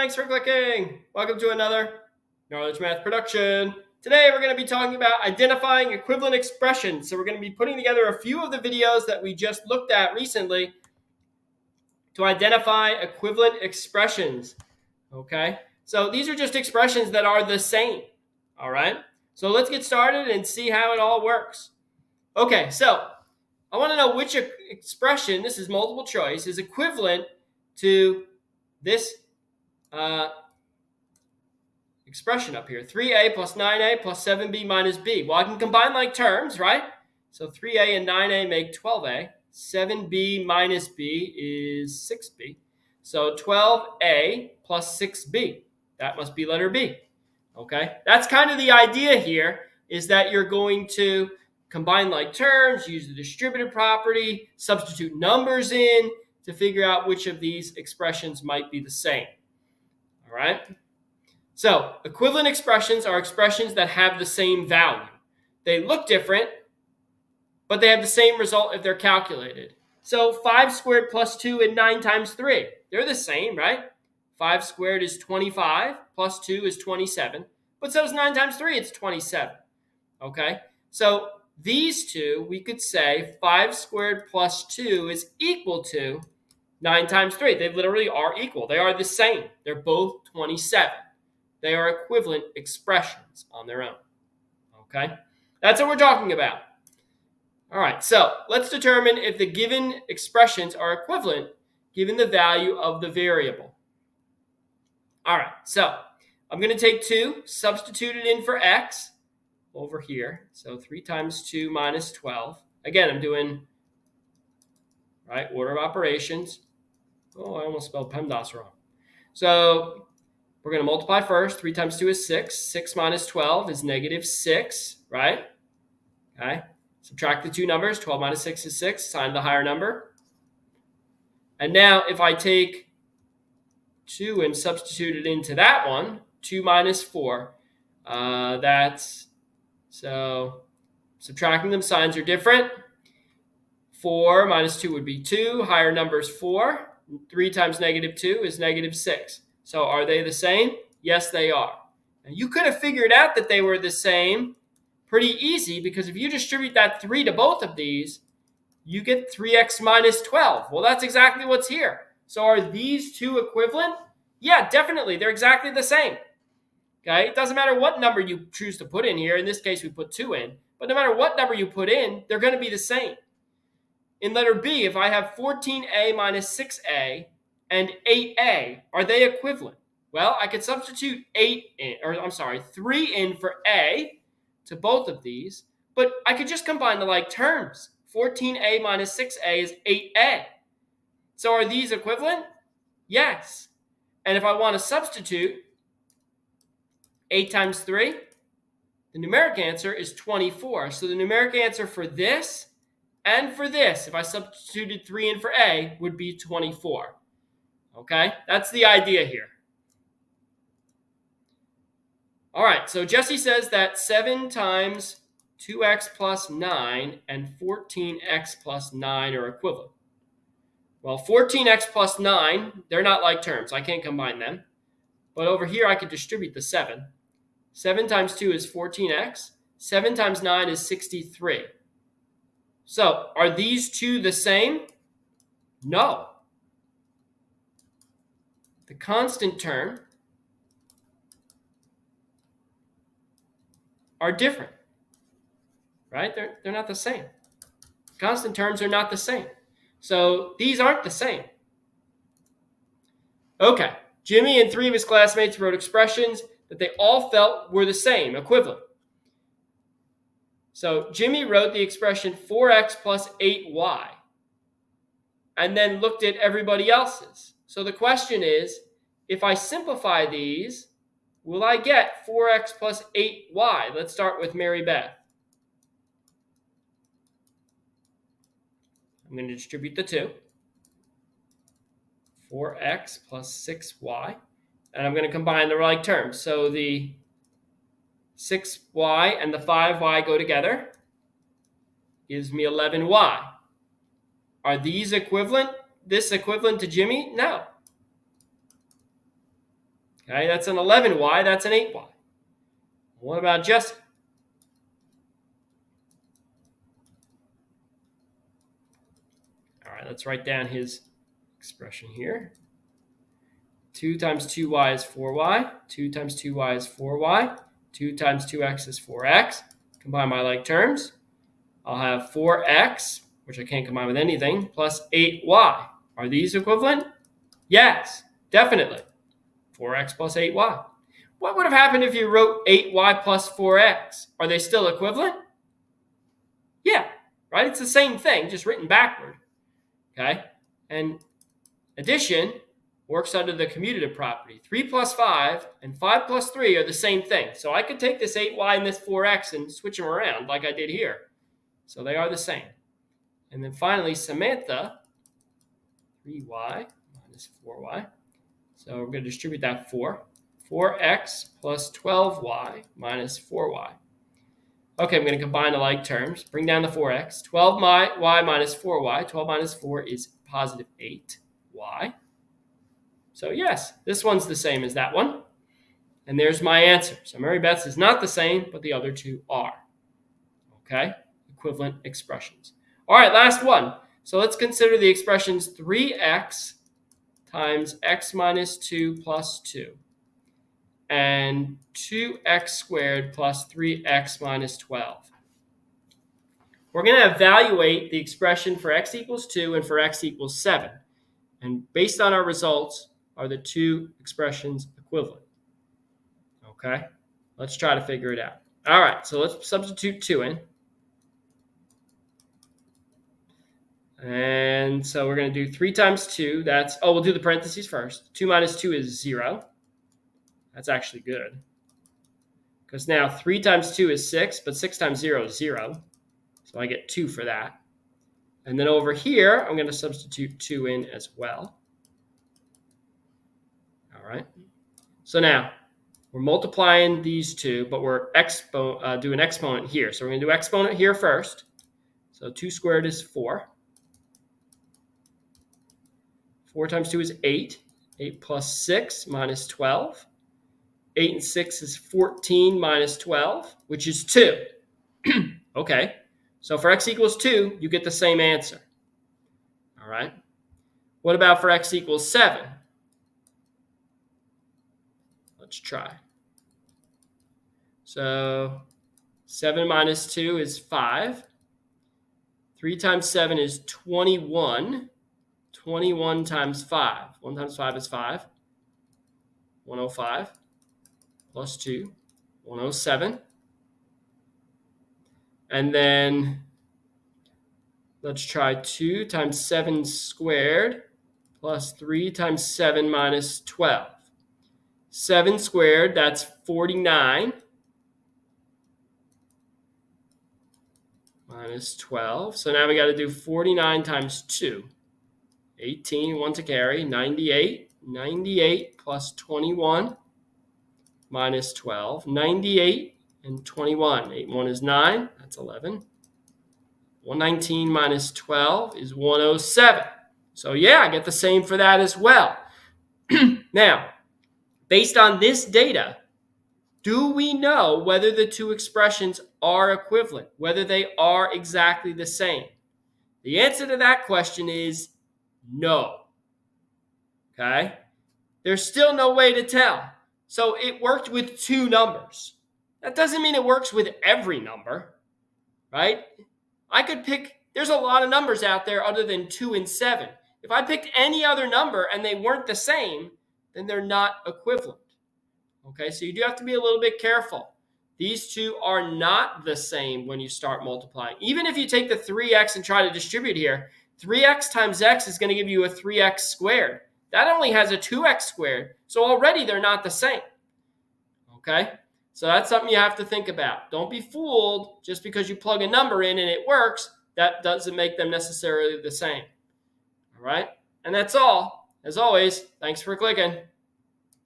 Thanks for clicking. Welcome to another Knowledge Math production. Today we're going to be talking about identifying equivalent expressions. So we're going to be putting together a few of the videos that we just looked at recently to identify equivalent expressions. Okay, so these are just expressions that are the same. All right, so let's get started and see how it all works. Okay, so I want to know which expression, this is multiple choice, is equivalent to this expression up here. 3a plus 9a plus 7b minus b. Well, I can combine like terms, right? So 3a and 9a make 12a. 7b minus b is 6b. So 12a plus 6b. That must be letter B. Okay? That's kind of the idea here, is that you're going to combine like terms, use the distributive property, substitute numbers in to figure out which of these expressions might be the same. All right? So equivalent expressions are expressions that have the same value. They look different, but they have the same result if they're calculated. So 5 squared plus 2 and 9 times 3. They're the same, right? 5 squared is 25, plus 2 is 27. But so is 9 times 3, it's 27. Okay? So these two, we could say 5 squared plus 2 is equal to 9 times 3. They literally are equal. They are the same. They're both 27. They are equivalent expressions on their own. Okay? That's what we're talking about. All right, so let's determine if the given expressions are equivalent given the value of the variable. All right, so I'm going to take 2, substitute it in for x over here. So 3 times 2 minus 12. Again, I'm doing order of operations. Oh, I almost spelled PEMDAS wrong. So we're going to multiply first. 3 times 2 is 6. 6 minus 12 is negative 6, right? Okay. Subtract the two numbers. 12 minus 6 is 6. Sign the higher number. And now if I take 2 and substitute it into that one, 2 minus 4, so subtracting them, signs are different. 4 minus 2 would be 2. Higher number is 4. 3 times negative 2 is negative 6. So are they the same? Yes, they are. And you could have figured out that they were the same pretty easy, because if you distribute that 3 to both of these, you get 3x minus 12. Well, that's exactly what's here. So are these two equivalent? Yeah, definitely. They're exactly the same. Okay? It doesn't matter what number you choose to put in here. In this case, we put 2 in. But no matter what number you put in, they're going to be the same. In letter B, if I have 14a minus 6a and 8a, are they equivalent? Well, I could substitute 3 in for a to both of these, but I could just combine the like terms. 14a minus 6a is 8a. So are these equivalent? Yes. And if I want to substitute 8 times 3, the numeric answer is 24. So the numeric answer for this and for this, if I substituted 3 in for a, would be 24. Okay? That's the idea here. All right, so Jesse says that 7 times 2x plus 9 and 14x plus 9 are equivalent. Well, 14x plus 9, they're not like terms. I can't combine them. But over here, I could distribute the 7. 7 times 2 is 14x. 7 times 9 is 63. So, are these two the same? No. The constant term are different, right? They're not the same. Constant terms are not the same. So these aren't the same. Okay, Jimmy and 3 of his classmates wrote expressions that they all felt were the same, equivalent. So Jimmy wrote the expression 4x plus 8y and then looked at everybody else's. So the question is, if I simplify these, will I get 4x plus 8y? Let's start with Mary Beth. I'm going to distribute the 2. 4x plus 6y. And I'm going to combine the like terms. So the 6y and the 5y go together. Gives me 11y. Are these equivalent? This equivalent to Jimmy? No. Okay, that's an 11y, that's an 8y. What about Jesse? All right, let's write down his expression here. 2 times 2y is 4y. 2 times 2y is 4y. 2 times 2x is 4x. Combine my like terms. I'll have 4x, which I can't combine with anything, plus 8y. Are these equivalent? Yes, definitely. 4x plus 8y. What would have happened if you wrote 8y plus 4x? Are they still equivalent? Yeah, right? It's the same thing, just written backward. Okay? And addition works under the commutative property. 3 plus 5 and 5 plus 3 are the same thing. So I could take this 8y and this 4x and switch them around like I did here. So they are the same. And then finally, Samantha, 3y minus 4y. So we're going to distribute that 4. 4x plus 12y minus 4y. Okay, I'm going to combine the like terms. Bring down the 4x. 12y minus 4y. 12 minus 4 is positive 8y. So yes, this one's the same as that one. And there's my answer. So Mary Beth's is not the same, but the other two are. Okay, equivalent expressions. All right, last one. So let's consider the expressions 3x times x minus 2 plus 2 and 2x squared plus 3x minus 12. We're going to evaluate the expression for x equals 2 and for x equals 7. And based on our results, are the two expressions equivalent? Okay, let's try to figure it out. All right, so let's substitute 2 in. And so we're going to do 3 times 2. We'll do the parentheses first. 2 minus 2 is 0. That's actually good. Because now 3 times 2 is 6, but 6 times 0 is 0. So I get 2 for that. And then over here, I'm going to substitute 2 in as well. All right. So now we're multiplying these two, but we're doing exponent here. So we're going to do exponent here first. So 2 squared is 4. 4 times 2 is 8. 8 plus 6 minus 12. 8 and 6 is 14 minus 12, which is 2. Okay. So for x equals 2, you get the same answer. All right. What about for x equals 7? Let's try. So 7 minus 2 is 5. 3 times 7 is 21. 21 times 5. 1 times 5 is 5. 105 plus 2. 107. And then let's try 2 times 7 squared plus 3 times 7 minus 12. 7 squared, that's 49. Minus 12. So now we got to do 49 times 2. 18, 1 to carry. 98. 98 plus 21 minus 12. 98 and 21. 8 and 1 is 9. That's 11. 119 minus 12 is 107. So yeah, I get the same for that as well. Now, based on this data, do we know whether the two expressions are equivalent, whether they are exactly the same? The answer to that question is no. Okay? There's still no way to tell. So it worked with two numbers. That doesn't mean it works with every number, right? I could pick, there's a lot of numbers out there other than 2 and 7. If I picked any other number and they weren't the same, then they're not equivalent. Okay, so you do have to be a little bit careful. These two are not the same when you start multiplying. Even if you take the 3x and try to distribute here, 3x times x is going to give you a 3x squared. That only has a 2x squared, so already they're not the same. Okay, so that's something you have to think about. Don't be fooled just because you plug a number in and it works. That doesn't make them necessarily the same. All right, and that's all. As always, thanks for clicking.